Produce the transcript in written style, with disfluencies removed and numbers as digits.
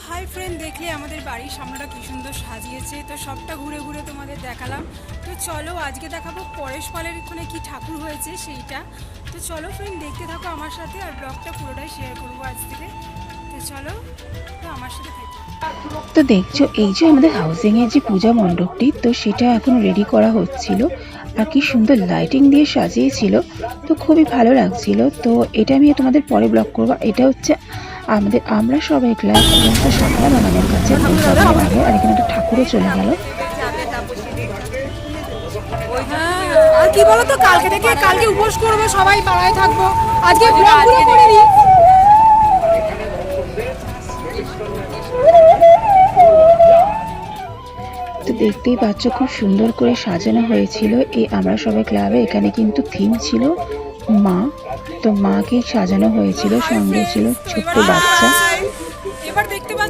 Hi friend, দেখলে আমাদের বাড়ির সামনেটা কি সুন্দর সাজিয়েছে, তো সবটা ঘুরে ঘুরে তোমাদের দেখালাম। তো চলো আজকে দেখাবো পরেশ পালের ওখানে কি ঠাকুর হয়েছে সেইটা। তো চলো ফ্রেন্ড, দেখতে থাকো আমার সাথে, আর ব্লগটা পুরোটাই শেয়ার করবো আজ থেকে। তো চলো, তো আমার সাথে থাকো। তো দেখছো এই যে আমাদের হাউসিং এর যে পূজা মণ্ডপটি, তো সেটা এখন রেডি করা হচ্ছিল আর কি সুন্দর লাইটিং দিয়ে সাজিয়েছিল, তো খুবই ভালো লাগছিল। তো এটা আমি তোমাদের পরে ব্লগ করবো। এটা হচ্ছে আমরা সবাই ক্লাস সাকলা বাগানের কাছে আর এখানে একটা ঠাকুরও চলে গেল। আর কি বলো তো, কালকে উপোস করবো, সবাই পাড়ায় থাকবো। আজকে ব্লগগুলো করে নিই। তো দেখতেই পাচ্ছ খুব সুন্দর করে সাজানো হয়েছিল এই আমরা সবাই ক্লাবে। এখানে কিন্তু থিম ছিল মা, তো মাকে সাজানো হয়েছিল, সঙ্গে ছিল ছোট্ট বাচ্চা।